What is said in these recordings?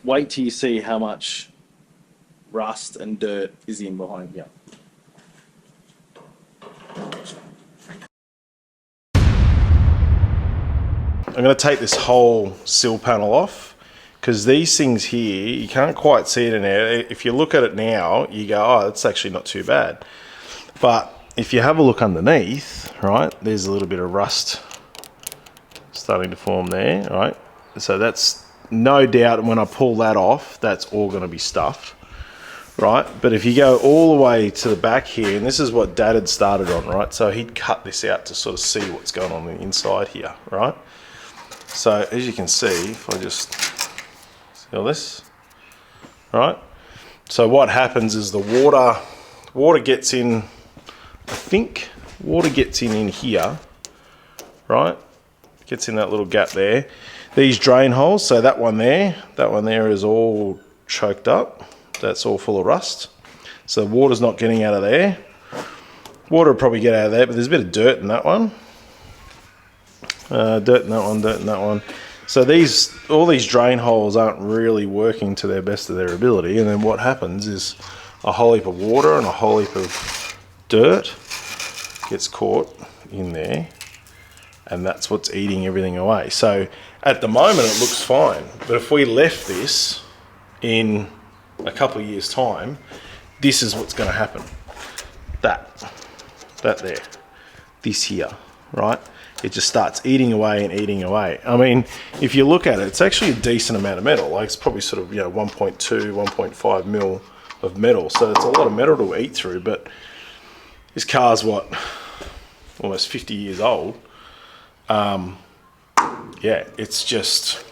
wait till you see how much rust and dirt is in behind here. I'm going to take this whole sill panel off, because these things here, you can't quite see it in there. If you look at it now, you go, oh, that's actually not too bad. But if you have a look underneath, right, there's a little bit of rust starting to form there, right? So that's no doubt when I pull that off, that's all going to be stuffed, right? But if you go all the way to the back here, and this is what Dad had started on, right? So he'd cut this out to sort of see what's going on the inside here, right? So as you can see, if I just see all this, right? So what happens is the water gets in, I think water gets in here, right? Gets in that little gap there. These drain holes, so that one there is all choked up. That's all full of rust. So the water's not getting out of there. Water will probably get out of there, but there's a bit of dirt in that one. Dirt in that one, dirt in that one. So all these drain holes aren't really working to their best of their ability, and then what happens is a whole heap of water and a whole heap of dirt gets caught in there, and that's what's eating everything away. So at the moment it looks fine, but if we left this in a couple of years' time, this is what's going to happen. That there, this here, right? It just starts eating away and eating away. I mean, if you look at it, it's actually a decent amount of metal. Like it's probably sort of, 1.2, 1.5 mil of metal. So it's a lot of metal to eat through, but this car's what, almost 50 years old. Yeah, it's just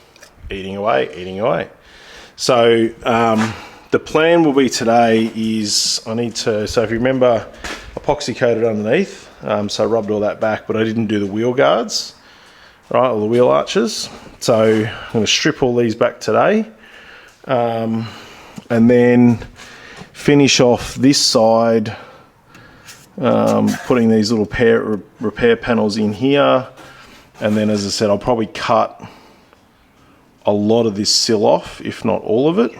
eating away, eating away. So the plan will be today is so if you remember, epoxy coated underneath. So I rubbed all that back, but I didn't do the wheel guards, right, or the wheel arches. So I'm going to strip all these back today, and then finish off this side, putting these little repair panels in here. And then, as I said, I'll probably cut a lot of this sill off, if not all of it,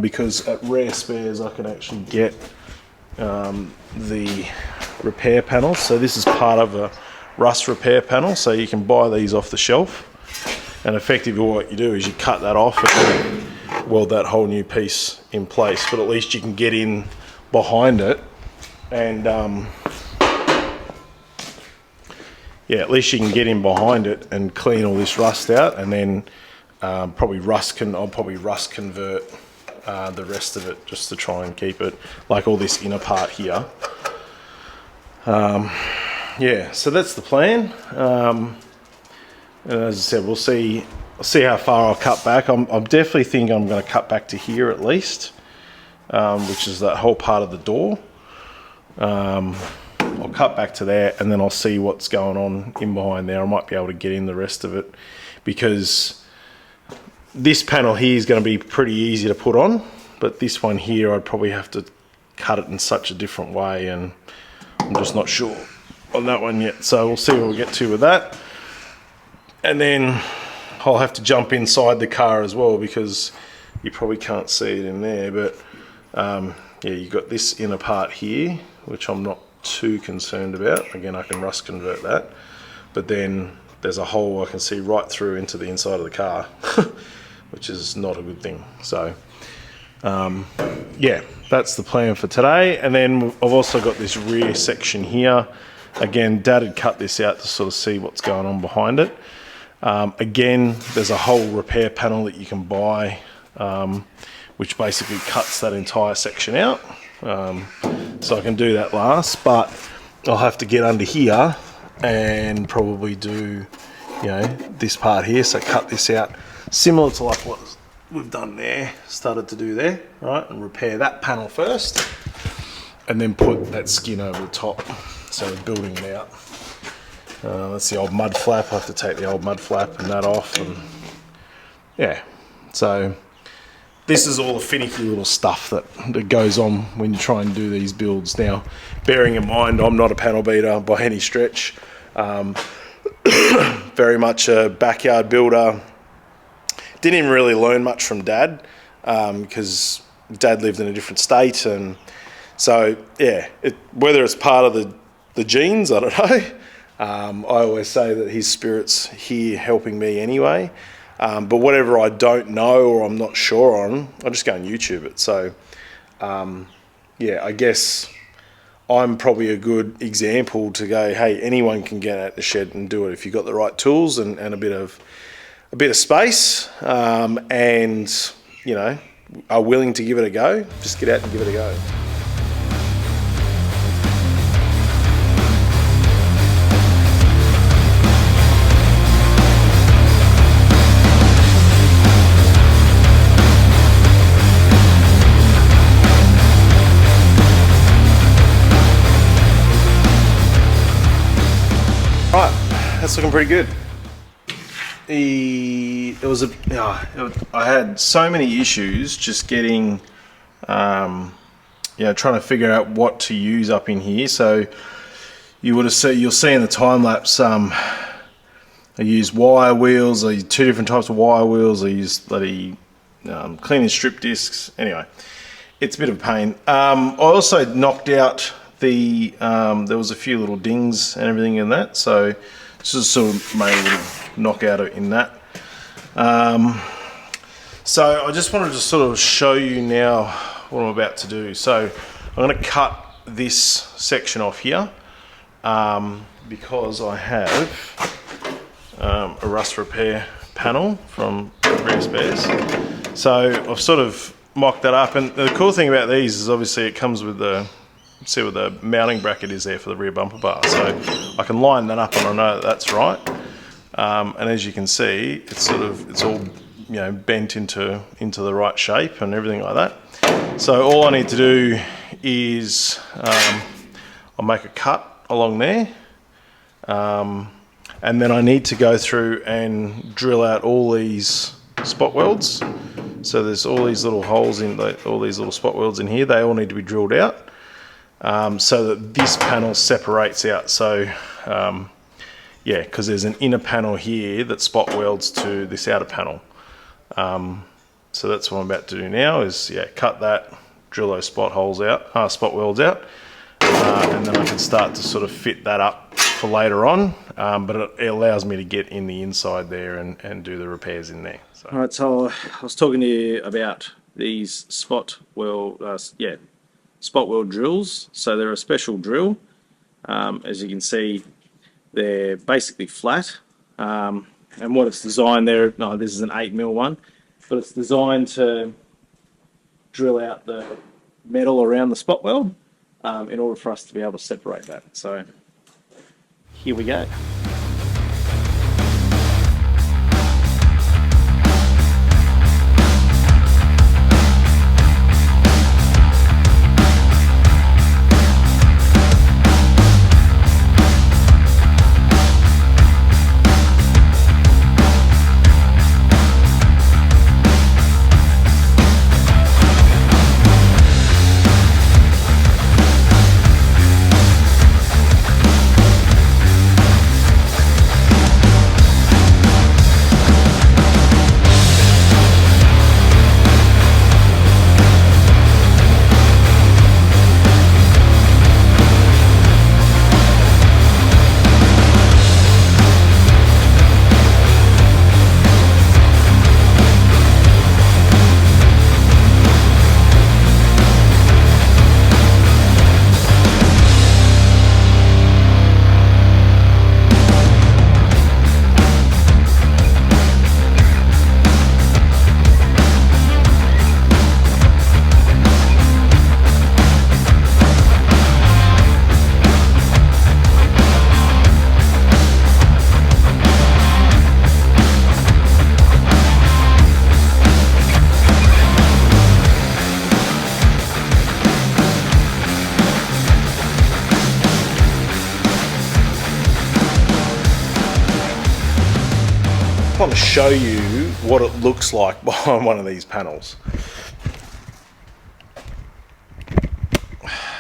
because at Rare Spares I can actually get the repair panels. So this is part of a rust repair panel, so you can buy these off the shelf, and effectively what you do is you cut that off and weld that whole new piece in place. But at least you can get in behind it and at least you can get in behind it and clean all this rust out, and then I'll probably rust convert the rest of it just to try and keep it like all this inner part here. So that's the plan. And as I said, we'll see how far I'll cut back. I'm definitely think I'm going to cut back to here at least, which is that whole part of the door. I'll cut back to there, and then I'll see what's going on in behind there. I might be able to get in the rest of it, because this panel here is going to be pretty easy to put on, but this one here I'd probably have to cut it in such a different way, and I'm just not sure on that one yet. So we'll see what we get to with that, and then I'll have to jump inside the car as well, because you probably can't see it in there, but you've got this inner part here, which I'm not too concerned about. Again, I can rust convert that, but then there's a hole I can see right through into the inside of the car, which is not a good thing. So that's the plan for today. And then I've also got this rear section here. Again, Dad had cut this out to sort of see what's going on behind it. Again, there's a whole repair panel that you can buy, which basically cuts that entire section out. So I can do that last, but I'll have to get under here and probably do, this part here. So cut this out, similar to like what we've done there, started to do there, right? And repair that panel first, and then put that skin over the top. So we're building it out. That's the old mud flap. I have to take the old mud flap and that off, and so this is all the finicky little stuff that goes on when you try and do these builds. Now, bearing in mind, I'm not a panel beater by any stretch. Very much a backyard builder. didn't even really learn much from Dad because Dad lived in a different state, and so yeah, whether it's part of the genes, I don't know. I always say that his spirit's here helping me anyway. But whatever I don't know or I'm not sure on, I just go and YouTube it. So yeah, I guess I'm probably a good example to go, hey, anyone can get out the shed and do it if you've got the right tools and a bit of space, and you know, are willing to give it a go. Just get out and give it a go. Right, that's looking pretty good. I had so many issues just getting, trying to figure out what to use up in here. So you'll see in the time lapse, I use wire wheels. I use 2 different types of wire wheels. I use bloody cleaning strip discs. Anyway, it's a bit of a pain. I also knocked out there was a few little dings and everything in that, so just sort of made a little knockout in that. So I just wanted to sort of show you now what I'm about to do. So I'm going to cut this section off here because I have a rust repair panel from Rare Spares. So I've sort of mocked that up, and the cool thing about these is obviously it comes with see what the mounting bracket is there for the rear bumper bar, so I can line that up and I know that's right. And as you can see, it's all bent into the right shape and everything like that. So all I need to do is I'll make a cut along there, and then I need to go through and drill out all these spot welds. So there's all these little holes in all these little spot welds in here. They all need to be drilled out. So that this panel separates out. So yeah, because there's an inner panel here that spot welds to this outer panel. So that's what I'm about to do now is cut that, drill those spot welds out, and then I can start to sort of fit that up for later on. But it allows me to get in the inside there and do the repairs in there. So. All right, so I was talking to you about these spot weld drills. So they're a special drill. As you can see, they're basically flat. And what it's designed there, this is an 8mm one, but it's designed to drill out the metal around the spot weld in order for us to be able to separate that. So here we go. I want to show you what it looks like behind one of these panels.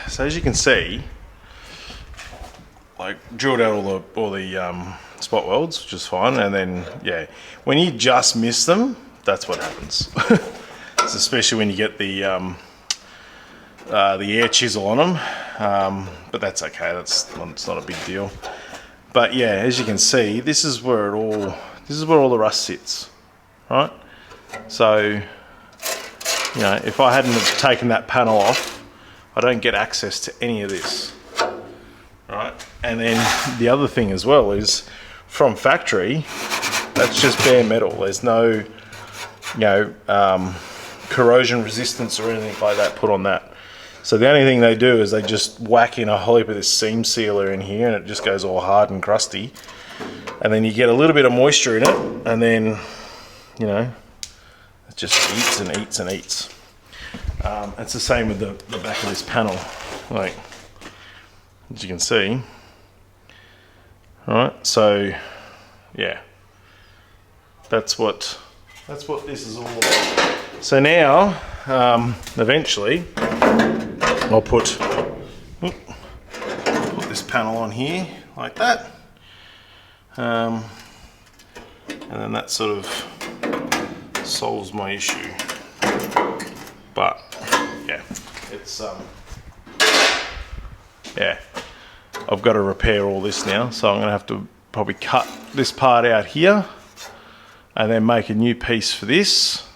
So as you can see, like drilled out all the spot welds, which is fine, and then when you just miss them, that's what happens. It's especially when you get the air chisel on them, but that's okay. It's not a big deal. But yeah, as you can see, this is where all the rust sits, right? So, you know, if I hadn't have taken that panel off, I don't get access to any of this, right? And then the other thing as well is, from factory, that's just bare metal. There's no, you know, corrosion resistance or anything like that put on that. So the only thing they do is they just whack in a whole heap of this seam sealer in here, and it just goes all hard and crusty. And then you get a little bit of moisture in it, and then, you know, it just eats and eats and eats. It's the same with the back of this panel. Like, as you can see. All right, so yeah, that's what this is all about. So now, eventually, I'll put this panel on here like that, and then that sort of solves my issue. But yeah, it's yeah, I've got to repair all this now, so I'm gonna have to probably cut this part out here and then make a new piece for this,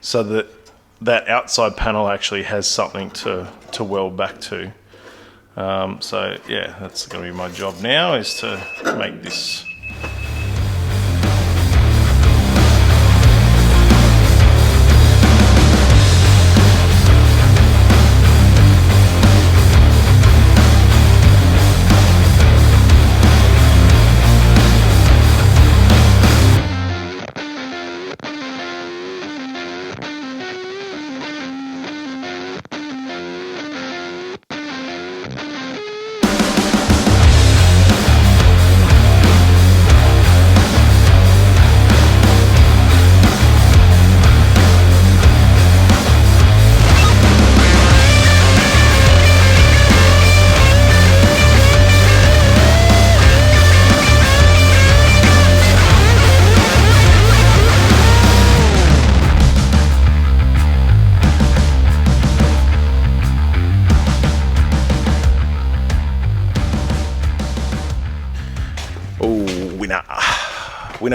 so that that outside panel actually has something to weld back to. So yeah, that's going to be my job now, is to make this.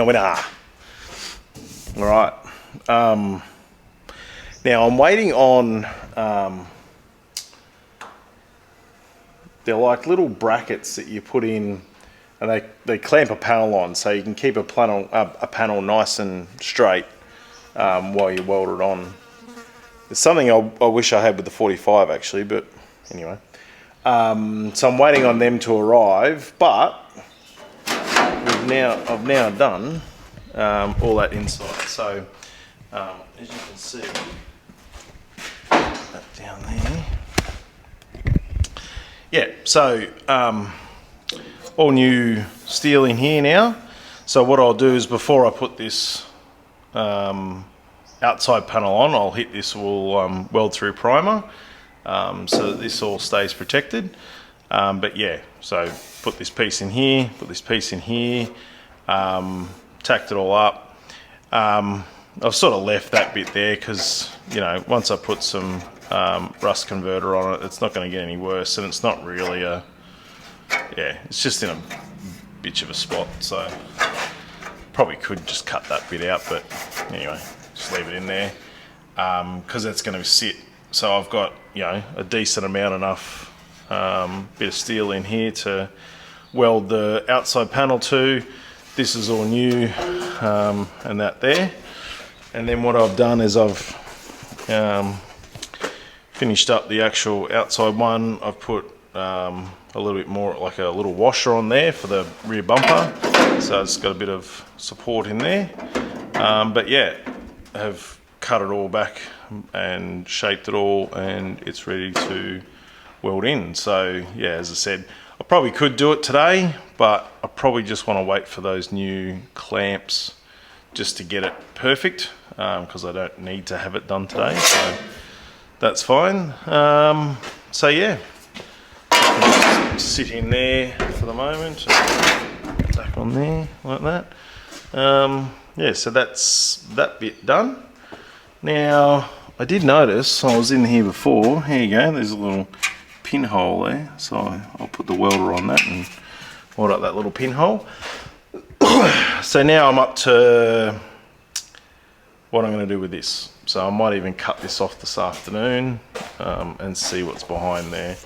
Winner. All right. Now I'm waiting on, they're like little brackets that you put in, and they clamp a panel on, so you can keep a panel nice and straight while you weld it on. It's something I wish I had with the 45 actually, but anyway. So I'm waiting on them to arrive, but I've now done all that inside. So as you can see, that down there. Yeah, so all new steel in here now. So what I'll do is, before I put this outside panel on, I'll hit this all weld through primer, so that this all stays protected. But yeah, so put this piece in here, put this piece in here, tacked it all up. I've sort of left that bit there because, you know, once I put some rust converter on it, it's not going to get any worse, and it's not really it's just in a bitch of a spot, so probably could just cut that bit out, but anyway, just leave it in there, because that's going to sit. So I've got, you know, a decent amount, enough bit of steel in here to weld the outside panel to. This is all new, and that there. And then what I've done is I've finished up the actual outside one. I've put a little bit more, like a little washer on there for the rear bumper, so it's got a bit of support in there. But yeah, I have cut it all back and shaped it all, and it's ready to weld in. So yeah, as I said, I probably could do it today, but I probably just want to wait for those new clamps just to get it perfect, because I don't need to have it done today, so that's fine. So yeah, just sit in there for the moment, back on there like that. yeah, so that's that bit done. Now, I did notice, I was in here before, here you go, there's a little pinhole there, so I'll put the welder on that and weld up that little pinhole. So now I'm up to what I'm going to do with this. So I might even cut this off this afternoon and see what's behind there,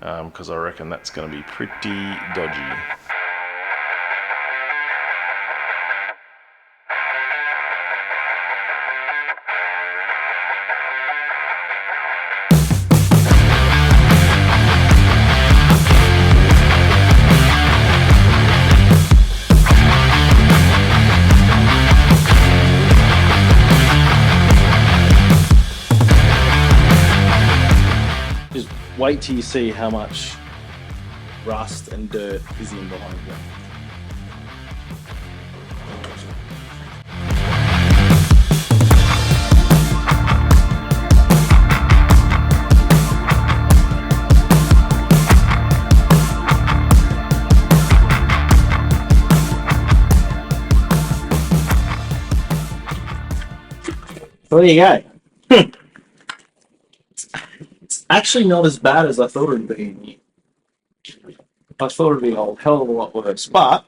because I reckon that's going to be pretty dodgy. Wait till you see how much rust and dirt is in behind you. So there you go. Actually not as bad as I thought it would be. I thought it would be a hell of a lot worse, but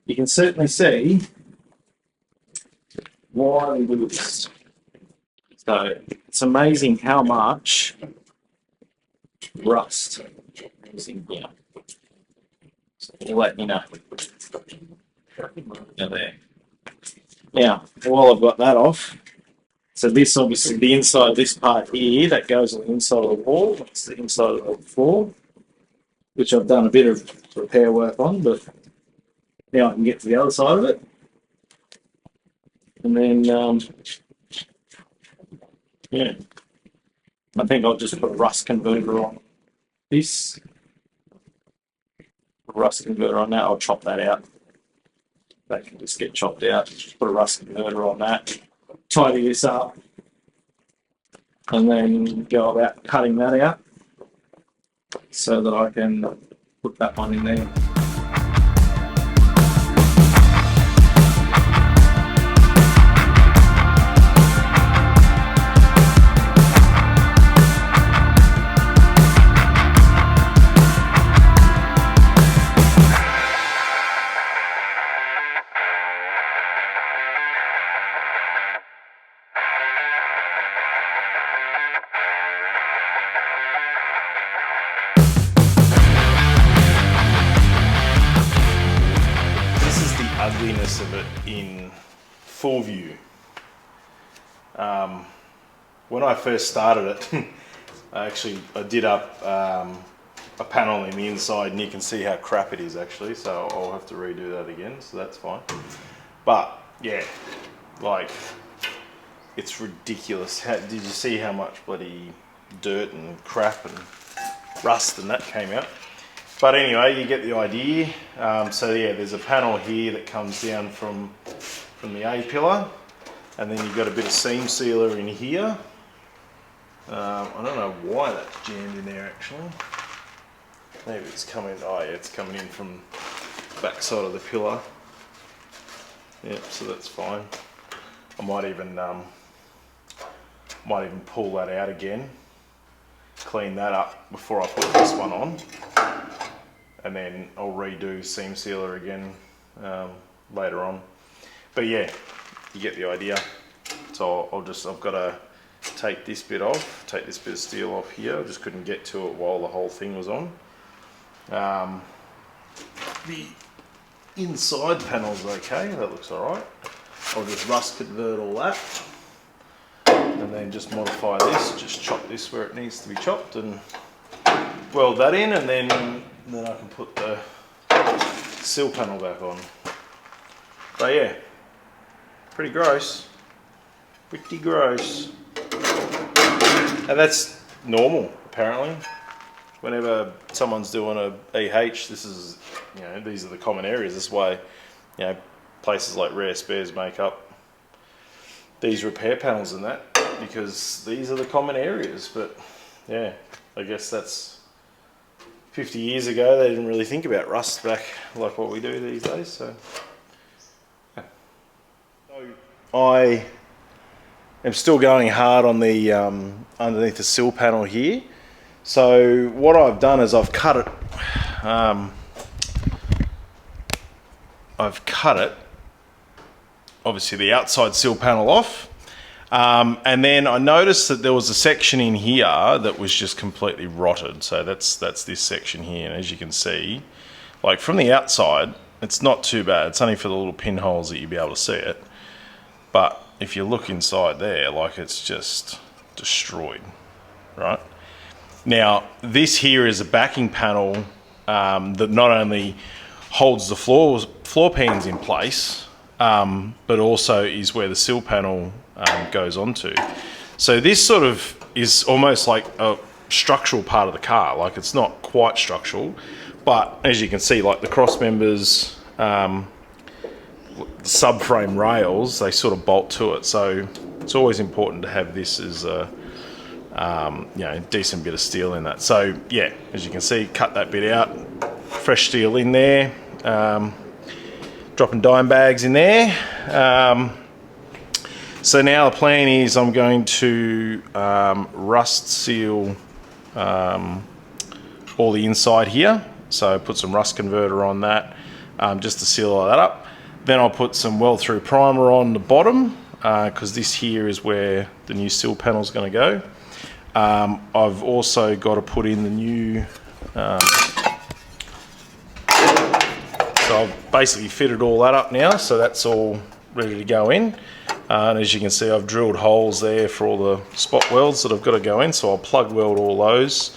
you can certainly see why we do this. So it's amazing how much rust is in here. So I'll let you know. There. Now, while I've got that off, so this obviously the inside, this part here that goes on the inside of the wall, that's the inside of the floor, which I've done a bit of repair work on, but now I can get to the other side of it. And then, yeah, I think I'll just put a rust converter on this. Rust converter on that, I'll chop that out. That can just get chopped out. Just put a rust converter on that. Tidy this up and then go about cutting that out so that I can put that one in there. Ugliness of it in full view. When I first started it, I did up a panel in the inside, and you can see how crap it is actually, so I'll have to redo that again, so that's fine. But yeah, like, it's ridiculous. Did you see how much bloody dirt and crap and rust and that came out? But anyway, you get the idea. So yeah, there's a panel here that comes down from the A pillar, and then you've got a bit of seam sealer in here. I don't know why that's jammed in there actually. Maybe it's coming, oh yeah, it's coming in from the back side of the pillar. Yep, so that's fine. I might even pull that out again, clean that up before I put this one on. And then I'll redo seam sealer again later on. But yeah, you get the idea. So I've got to take this bit off, take this bit of steel off here. I just couldn't get to it while the whole thing was on. The inside panel's okay, that looks alright. I'll just rust convert all that. And then just modify this, just chop this where it needs to be chopped and weld that in, and then I can put the sill panel back on. But yeah, pretty gross. Pretty gross. And that's normal, apparently. Whenever someone's doing a EH, this is, you know, these are the common areas. This is why, you know, places like Rare Spares make up these repair panels and that, because these are the common areas. But yeah, I guess that's 50 years ago, they didn't really think about rust back like what we do these days. So yeah, I am still going hard on the underneath the sill panel here. So what I've done is I've cut it. Obviously the outside sill panel off. And then I noticed that there was a section in here that was just completely rotted. So that's this section here. And as you can see, like from the outside, it's not too bad. It's only for the little pinholes that you'll be able to see it. But if you look inside there, like it's just destroyed, right? Now, this here is a backing panel that not only holds the floor pans in place, but also is where the sill panel goes onto. So this sort of is almost like a structural part of the car. Like it's not quite structural, but as you can see, like the cross members, subframe rails, they sort of bolt to it. So it's always important to have this as a decent bit of steel in that. So yeah, as you can see, cut that bit out, fresh steel in there, dropping dime bags in there. So now the plan is I'm going to rust seal all the inside here. So put some rust converter on that just to seal all that up. Then I'll put some weld through primer on the bottom because this here is where the new sill panel is going to go. I've also got to put in the new, so I've basically fitted all that up now, so that's all ready to go in. And as you can see, I've drilled holes there for all the spot welds that I've got to go in, so I'll plug weld all those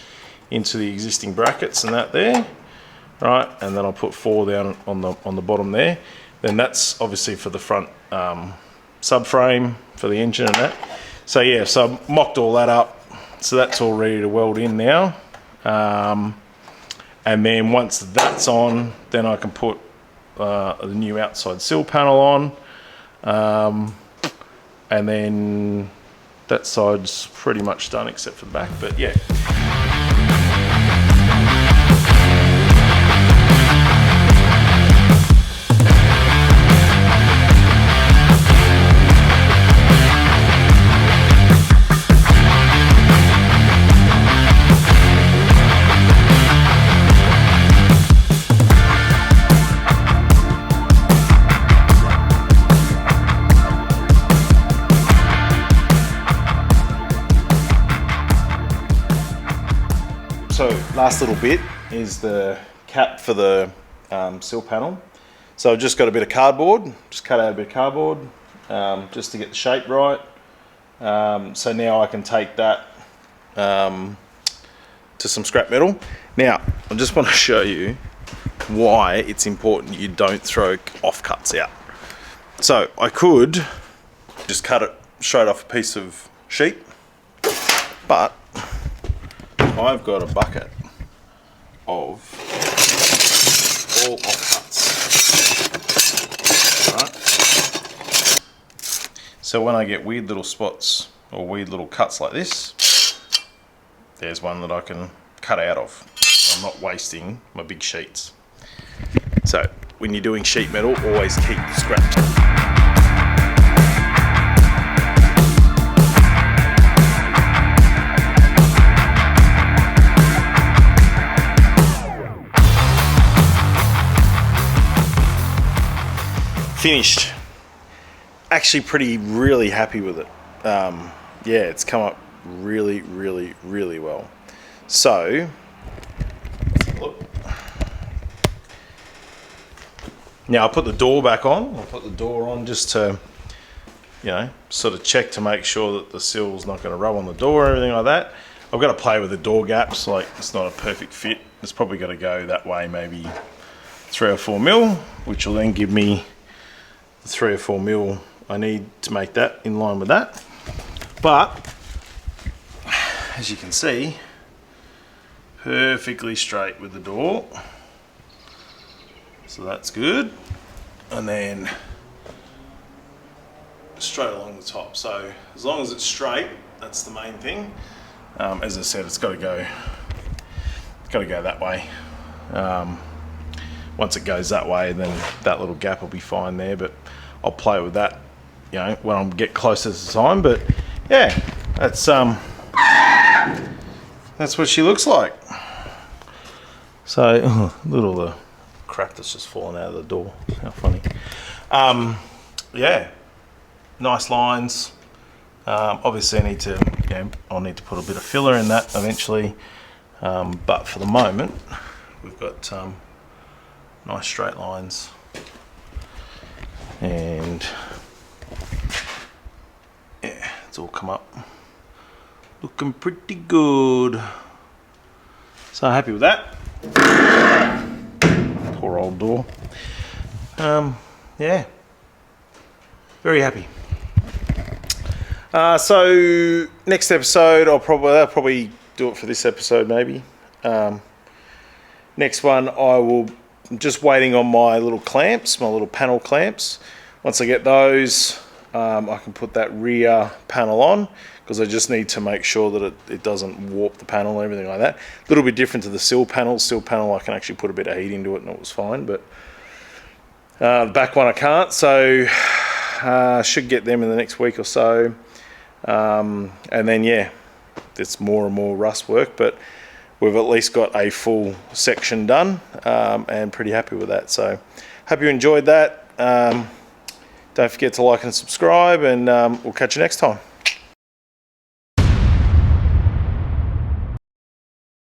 into the existing brackets and that there, right? And then I'll put 4 down on the bottom there. Then that's obviously for the front subframe for the engine and that. So yeah, so I've mocked all that up. So that's all ready to weld in now. And then once that's on, then I can put the new outside sill panel on. And then that side's pretty much done except for the back, but yeah. So last little bit is the cap for the sill panel. So I've just got a bit of cardboard, just cut out a bit of cardboard just to get the shape right. So now I can take that to some scrap metal. Now I just want to show you why it's important you don't throw offcuts out. So I could just cut it straight off a piece of sheet, but I've got a bucket of all offcuts, right? So when I get weird little spots or weird little cuts like this, there's one that I can cut out of. I'm not wasting my big sheets. So when you're doing sheet metal, always keep the scraps. Finished. Actually really happy with it. Yeah, it's come up really well. So look. Now I'll put the door back on. I'll put the door on just to, sort of check to make sure that the sill's not going to rub on the door or everything like that. I've got to play with the door gaps, like it's not a perfect fit. It's probably got to go that way, maybe 3 or 4 mil, which will then give me 3 or 4 mil I need to make that in line with that. But as you can see, perfectly straight with the door, so that's good. And then straight along the top, so as long as it's straight, that's the main thing. As I said, it's got to go that way. Once it goes that way, then that little gap will be fine there, but I'll play with that you know, when I get closer to the time. But yeah, that's what she looks like. So little the crap that's just fallen out of the door. How funny. Yeah, nice lines. Obviously, I need to, you know, I'll need to put a bit of filler in that eventually. But for the moment, we've got nice straight lines, and yeah, it's all come up looking pretty good. So happy with that. Poor old door. Yeah, very happy. So next episode, I'll probably do it for this episode maybe. Next one, I'm just waiting on my little clamps, my little panel clamps. Once I get those, I can put that rear panel on, because I just need to make sure that it doesn't warp the panel and everything like that. A little bit different to the sill panel. Sill panel, I can actually put a bit of heat into it and it was fine, but the back one I can't, so I should get them in the next week or so. And then yeah, it's more and more rust work, but we've at least got a full section done, and pretty happy with that. So hope you enjoyed that. Don't forget to like and subscribe, and we'll catch you next time.